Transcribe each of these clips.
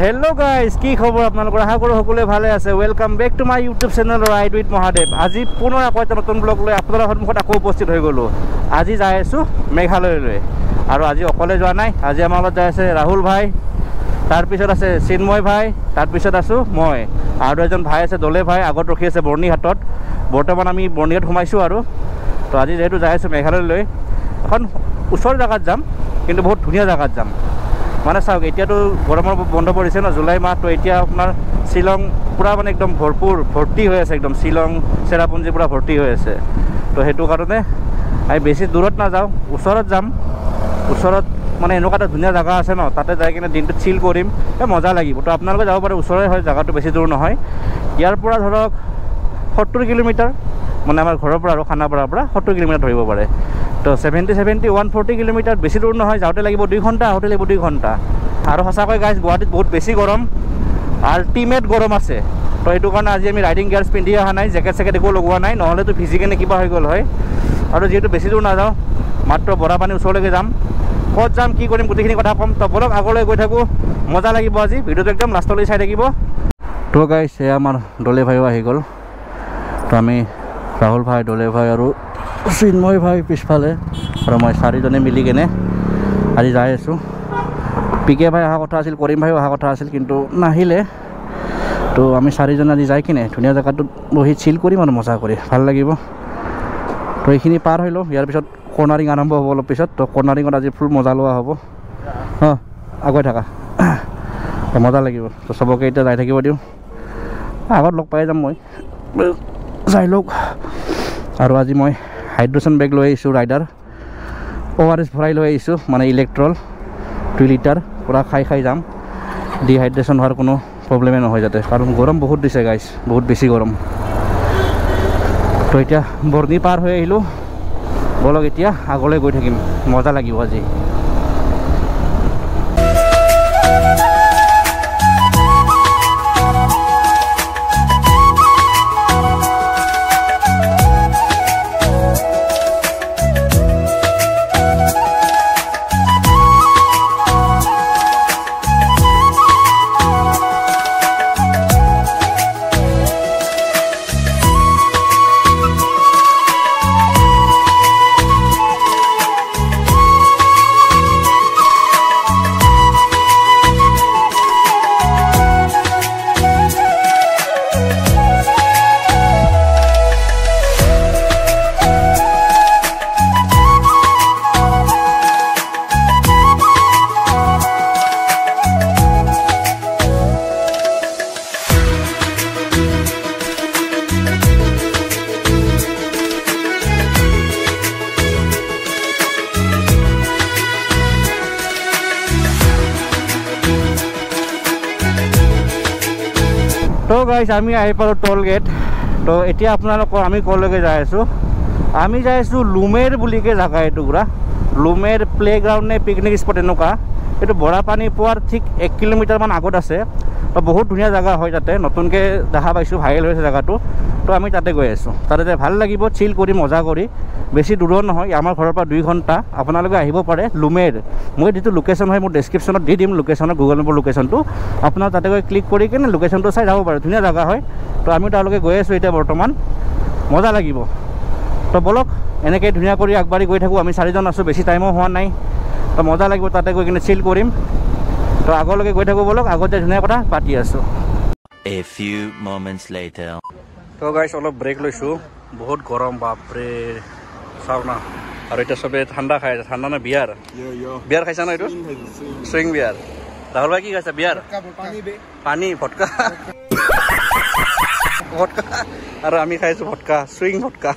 Hello guys কি খবৰ আপোনালোকৰ আশা কৰো সকলোৱে ভালে আছে welcome back to my YouTube channel ride with Mahadev আজি পুনৰ আকৌ এটা নতুন ব্লগ লৈ আপোনালোকৰ সন্মুখত আকৌ উপস্থিত হৈ গলো আজি যাই আছো মেঘালয়লৈ আৰু আজি অকলে যোৱা নাই আজি আমাৰ লগত যাই আছে ৰাহুল ভাই তাৰ পিছত আছে চিন্ময় ভাই তাৰ পিছত আছো মই আৰু এজন ভাই আছে দলে ভাই আগত ৰখি আছে বৰ্ণিহাটত বৰ্তমান আমি বৰ্ণিহাট সোমাইছো আৰু তো আজি যেহেতু যাই আছো মেঘালয়লৈ এখন ওচৰ জায়গাত যাম কিন্তু বহুত ধুনীয়া জায়গাত যাম মানে চাওক এতিয়াতো গৰমৰ বন্ধ পৰিছে ন জুলাই মাহ তো এতিয়া আপোনাৰ শিলং পুৰা মানে একদম ভৰ্তি হৈ আছে একদম শিলং চেৰাপুঞ্জী পুৰা ভৰ্তি হৈ আছে তো সেইটো কাৰণে আমি বেছি দূৰত নাযাওঁ ওচৰত যাম ওচৰত মানে এনেকুৱা এটা ধুনীয়া জায়গা আছে ন তাতে যাই কিনে দিনটো চিল কৰিম মজা লাগিব তো আপোনালোকে যাব পাৰে ওচৰৰে হয় জায়গাটো বেছি দূৰ নহয় ইয়াৰ পৰা ধৰক 70 কিলোমিটাৰ মানে আমাৰ ঘৰৰ পৰা আৰু খানাপাৰাৰ পৰা 70 কিলোমিটাৰ ধৰিব পাৰে তো 70 140 কিলোমিটাৰ বেছি দূৰ নহয় যাওঁতে লাগিব 2 ঘণ্টা আহোঁতে লাগিব 2 ঘণ্টা আৰু সঁচাকৈ গাইজ গুৱাহাটীত বহুত বেছি গৰম আল্টিমেট গৰম আছে তো এইটো কাৰণে আজি আমি ৰাইডিং গিয়াৰ্ছ পিন্ধি অহা নাই জেকেট চেকেট একো লগোৱা নাই নহ'লেতো ভিজি কেনে কিবা হৈ গ'ল হয় আৰু যিহেতু বেছি দূৰ নাযাওঁ মাত্ৰ বৰাপানী ওচৰলৈকে যাম ক'ত যাম কি কৰিম গোটেইখিনি কথা ক'ম তো বলক আগলৈ গৈ থাকোঁ মজা লাগিব আজি ভিডিঅ'টো একদম লাষ্টলৈ চাই থাকিব তো গাইজ এয়া আমাৰ দলে ভাইও আহি গ'ল তো আমি ৰাহুল ভাই দলে ভাই আৰু চিন্ময় ভাই পিছফালে আৰু মই চাৰিজনে মিলি কেনে আজি যাই আছোঁ পিকে ভাই অহা কথা আছিল কৰিম ভাইও অহা কথা আছিল কিন্তু নাহিলে তো আমি চাৰিজনে আজি যাই কিনে ধুনীয়া জেগাটোত বহি চিল কৰিম আৰু মজা কৰি ভাল লাগিব তো এইখিনি পাৰ হৈ লওঁ ইয়াৰ পিছত কৰ্ণাৰিং আৰম্ভ হ'ব অলপ পিছত তো কৰ্ণাৰিঙত আজি ফুল মজা লোৱা হ'ব অঁ আগুৱাই থাকা তো মজা লাগিব তো চবকে এতিয়া যাই থাকিব দিওঁ আগত লগ পাই যাম মই যাই লওক আৰু আজি মই হাইড্ৰেশ্যন বেগ লৈ আহিছোঁ ৰাইডাৰ ORS ভৰাই লৈ আহিছোঁ মানে ইলেক্ট্ৰল 2 লিটাৰ পূৰা খাই যাম ডিহাইড্ৰেশ্যন হোৱাৰ কোনো প্ৰব্লেমেই নহয় যাতে কাৰণ গৰম বহুত দিছে গাইছ বহুত বেছি গৰম তো এতিয়া বৰ্ণি পাৰ হৈ আহিলোঁ বলক এতিয়া আগলৈ গৈ থাকিম মজা লাগিব আজি তো গাইজ আমি আহি পালোঁ টোল গেট তো এতিয়া আপোনালোকৰ আমি ক'লৈকে যাই আছোঁ আমি যাই আছোঁ লুমেৰ বুলিকে জাগা এইটো পুৰা লুমেৰ প্লেগ্ৰাউণ্ড নে পিকনিক স্পট এনেকুৱা এইটো বৰাপানী পোৱাৰ ঠিক 1 কিলোমিটাৰমান আগত আছে তো বহুত ধুনীয়া জেগা হয় তাতে নতুনকৈ দেখা পাইছোঁ ভাইৰেল হৈছে জেগাটো তো আমি তাতে গৈ আছোঁ তাতে ভাল লাগিব চিল কৰি মজা কৰি বেছি দূৰৰ নহয় আমাৰ ঘৰৰ পৰা 2 ঘণ্টা আপোনালোকে আহিব পাৰে লুমেৰ মই যিটো লোকেশ্যন হয় মোৰ ডেছক্ৰিপশ্যনত দি দিম লোকেশ্যনত গুগল মেপৰ লোকেশ্যনটো আপোনাৰ তাতে গৈ ক্লিক কৰি কিনে লোকেশ্যনটো চাই যাব পাৰে ধুনীয়া জেগা হয় তো আমি তালৈকে গৈ আছোঁ এতিয়া বৰ্তমান মজা লাগিব তো বলক এনেকৈ ধুনীয়া কৰি আগবাঢ়ি গৈ থাকোঁ আমি 4জন আছোঁ বেছি টাইমো হোৱা নাই তো মজা লাগিব তাতে গৈ কিনে চিল কৰিম তো আগলৈকে গৈ থাকোঁ বলক আগতে ধুনীয়া কথা পাতি আছোঁ A few moments later. তো গাইছ অলপ ব্ৰেক লৈছোঁ বহুত গৰম বাপৰে চাওক না আৰু এতিয়া চবে ঠাণ্ডা খাই আছে ঠাণ্ডা নে বিয়াৰ বিয়াৰ খাইছা ন এইটো চুইং বিয়াৰ ৰাহুল ভাই কি খাইছা বিয়াৰ পানী ভটকা ভটকা আৰু আমি খাইছোঁ ভটকা চুইং ভটকা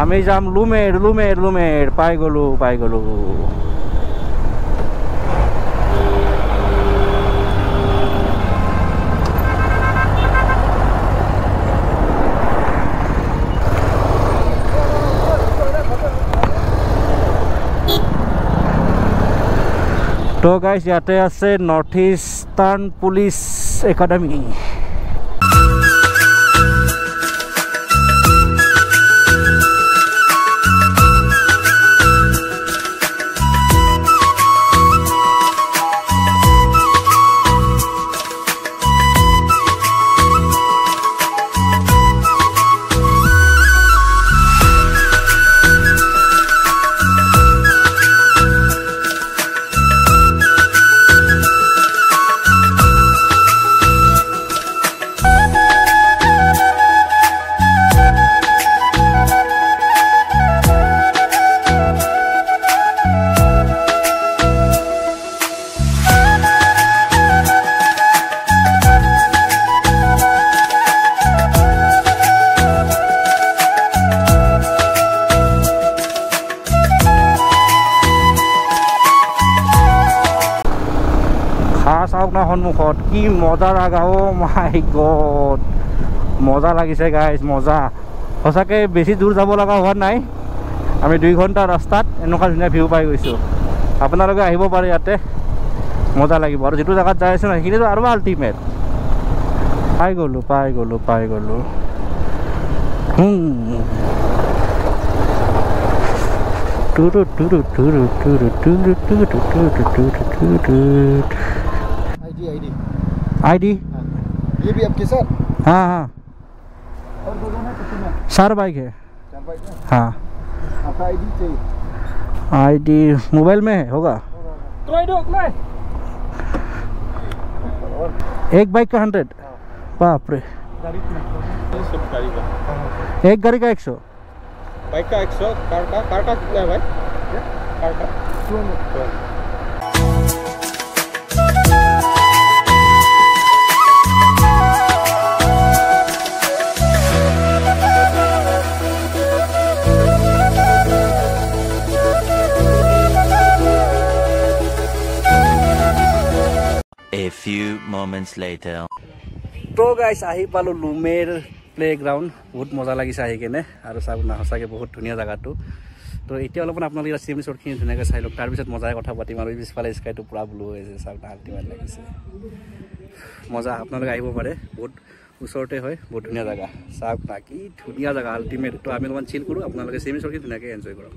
আমি যাম লুমেৰ পাই গ'লো তো গাইজ ইয়াতে আছে নৰ্থ ইষ্টাৰ্ণ পুলিচ একাডেমি চাওক না সন্মুখত কি মজা জাগা অ মাই গড মজা লাগিছে গাইজ মজা সঁচাকৈ বেছি দূৰ যাব লগা হোৱা নাই আমি 2 ঘণ্টা ৰাস্তাত এনেকুৱা ধুনীয়া ভিউ পাই গৈছোঁ আপোনালোকে আহিব পাৰে ইয়াতে মজা লাগিব আৰু যিটো জেগাত যাই আছোঁ ন সেইখিনিতো আৰু আল্টিমেট পাই গ'লোঁ आईडी ये भी आपके साथ हाँ हाँ और दो जन है कितने में 4 बाइक है 4 बाइक है हाँ आपका आईडी चाहिए आईडी मोबाइल में है होगा एक बाइक का 100 बाप रे एक गाड़ी का 100 बाइक का 100 कार का कितना है भाई कार का 200 A few moments later. तो गाइस आহি পালো লুমেৰ প্লেগ্ৰাউণ্ড বহুত মজা লাগিছে আহি কেনে আৰু চাওক না সঁচাকৈ বহুত ধুনীয়া জেগাটো তো এতিয়া অলপমান আপোনালোকে চিএম ৰিচৰ্টখিনি ধুনীয়াকৈ চাই লওক তাৰপিছত মজাই কথা পাতিম আৰু পিছফালে স্কাইটো পূৰা ব্লু হৈ আছে চাওক না আল্টিমেট লাগিছে মজা আপোনালোকে আহিব পাৰে বহুত ওচৰতে হয় বহুত ধুনীয়া জেগা চাওক না কি ধুনীয়া জেগা আল্টিমেট তো আমি অলপমান চিল কৰোঁ আপোনালোকে চিএম ৰিচৰ্টখিনি ধুনীয়াকৈ এনজয় কৰক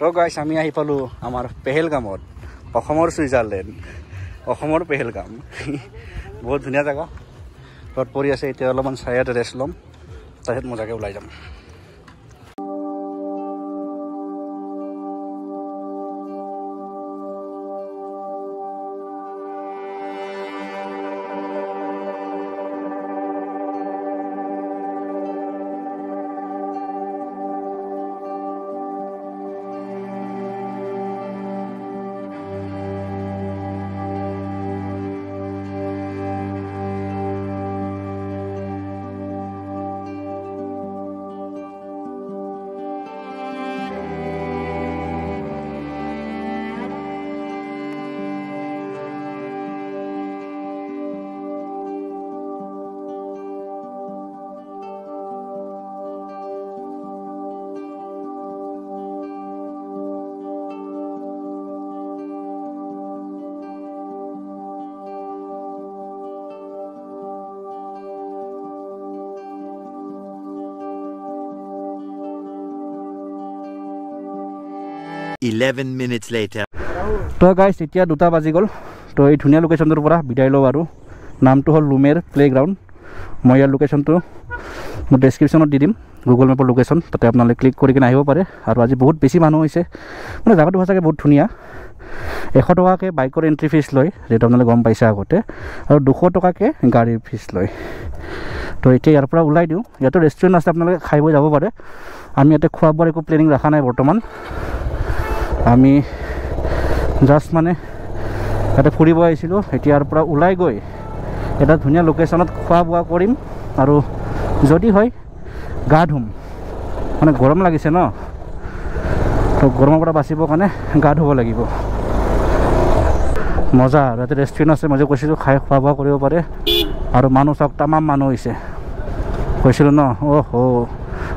তো গাইছ আমি আহি পালোঁ আমাৰ পেহেলগামত অসমৰ ছুইজাৰলেণ্ড অসমৰ পেহেলগাম বহুত ধুনীয়া জেগা ৰ'দ পৰি আছে এতিয়া অলপমান চায়াত ৰেষ্ট ল'ম তাৰপিছত মজাকৈ ওলাই যাম Eleven minutes later. তো গাইছ এতিয়া 2টা বাজি গ'ল তো এই ধুনীয়া লোকেশ্যনটোৰ পৰা বিদায় লওঁ আৰু নামটো হ'ল লুমেৰ প্লেগ্ৰাউণ্ড মই ইয়াৰ লোকেশ্যনটো মই ডেছক্ৰিপশ্যনত দি দিম গুগল মেপৰ লোকেশ্যন, তাতে আপোনালোকে ক্লিক কৰি কিনে আহিব পাৰে। আৰু আজি বহুত বেছি মানুহ হৈছে, মানে জেগাটো সঁচাকৈ বহুত ধুনীয়া। 100 টকাকৈ বাইকৰ এণ্ট্ৰি ফিজ লয়, যিহেতু আপোনালোকে গম পাইছে আগতে, আৰু 200 টকাকৈ গাড়ীৰ ফিজ লয়। তো এতিয়া ইয়াৰ পৰা ওলাই দিওঁ। ইয়াতো ৰেষ্টুৰেণ্ট আছে, আপোনালোকে খাই বৈ যাব পাৰে। আমি ইয়াতে খোৱা বোৱাৰ একো প্লেনিং ৰখা নাই বৰ্তমান। আমি জাষ্ট মানে ইয়াতে ফুৰিব আহিছিলোঁ। এতিয়া ইয়াৰ পৰা ওলাই গৈ এটা ধুনীয়া লোকেশ্যনত খোৱা বোৱা কৰিম, আৰু যদি হয় গা ধুম, মানে গৰম লাগিছে ন, তো গৰমৰ পৰা বাচিবৰ কাৰণে গা ধুব লাগিব। মজা, ইয়াতে ৰেষ্টুৰেণ্ট আছে, মই যে কৈছিলোঁ খাই খোৱা বোৱা কৰিব পাৰে। আৰু মানুহ চাওক, তামাম মানুহ হৈছে, কৈছিলোঁ ন।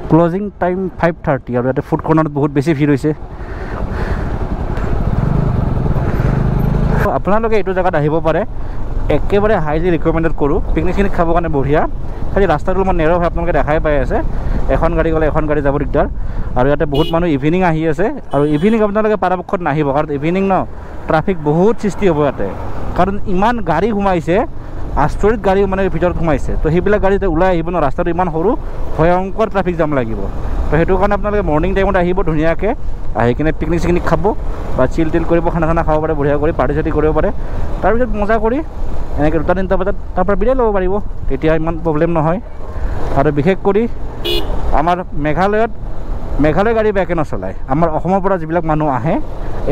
ক্লজিং টাইম 5:30, আৰু ইয়াতে ফুড কৰ্ণাৰত বহুত বেছি ভিৰ হৈছে। আপোনালোকে এইটো জেগাত আহিব পাৰে, একেবাৰে হাইলি ৰিকমেণ্ডেড কৰোঁ। পিকনিক চিকনিক খাবৰ কাৰণে বঢ়িয়া। খালি ৰাস্তাটো অলপমান নেৰ হয়, আপোনালোকে দেখাই পাই আছে। এখন গাড়ী গ'লে এখন গাড়ী যাব দিগদাৰ। আৰু ইয়াতে বহুত মানুহ ইভিনিং আহি আছে, আৰু ইভিনিং আপোনালোকে পৰাপক্ষত নাহিব, কাৰণ ইভিনিং ন ট্ৰাফিক বহুত সৃষ্টি হ'ব ইয়াতে, কাৰণ ইমান গাড়ী সোমাইছে, আচৰিত গাড়ী মানে ভিতৰত সোমাইছে। তো সেইবিলাক গাড়ীতে ওলাই আহিব ন, ৰাস্তাটো ইমান সৰু, ভয়ংকৰ ট্ৰাফিক জাম লাগিব। তো সেইটো কাৰণে আপোনালোকে মৰ্ণিং টাইমত আহিব ধুনীয়াকৈ, আহি কিনে পিকনিক চিকনিক খাব বা চিল টিল কৰিব, খানা খানা খাব পাৰে, বঢ়িয়া কৰি পাৰ্টি চাৰ্টি কৰিব পাৰে। তাৰপিছত মজা কৰি এনেকৈ 2-3 বজাত তাৰপৰা বিদায় ল'ব পাৰিব, তেতিয়া ইমান প্ৰব্লেম নহয়। আৰু বিশেষ কৰি আমাৰ মেঘালয় গাড়ী বেয়াকৈ নচলায়। আমাৰ অসমৰ পৰা যিবিলাক মানুহ আহে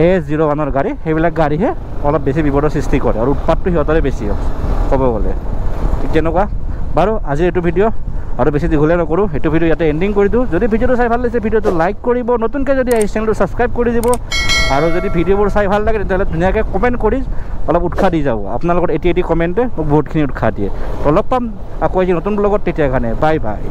AS01ৰ গাড়ী, সেইবিলাক গাড়ীহে অলপ বেছি বিপদৰ সৃষ্টি কৰে, আৰু উৎপাতটো সিহঁতৰে বেছি ক'ব গ'লে। ঠিক তেনেকুৱা। বাৰু আজি এইটো ভিডিঅ' আৰু বেছি দীঘলীয়া নকৰোঁ, সেইটো ভিডিঅ' ইয়াতে এণ্ডিং কৰি দিওঁ। যদি ভিডিঅ'টো চাই ভাল লাগিছে, ভিডিঅ'টো লাইক কৰিব, নতুনকৈ যদি আহিছে চেনেলটো ছাবস্ক্ৰাইব কৰি দিব, আৰু যদি ভিডিঅ'বোৰ চাই ভাল লাগে তেতিয়াহ'লে ধুনীয়াকৈ কমেণ্ট কৰি অলপ উৎসাহ দি যাব। আপোনালোকৰ এটি কমেণ্টে মোক বহুতখিনি উৎসাহ দিয়ে। তো লগ পাম আকৌ আজি নতুন ব্লগত, তেতিয়াৰ কাৰণে বাই বাই।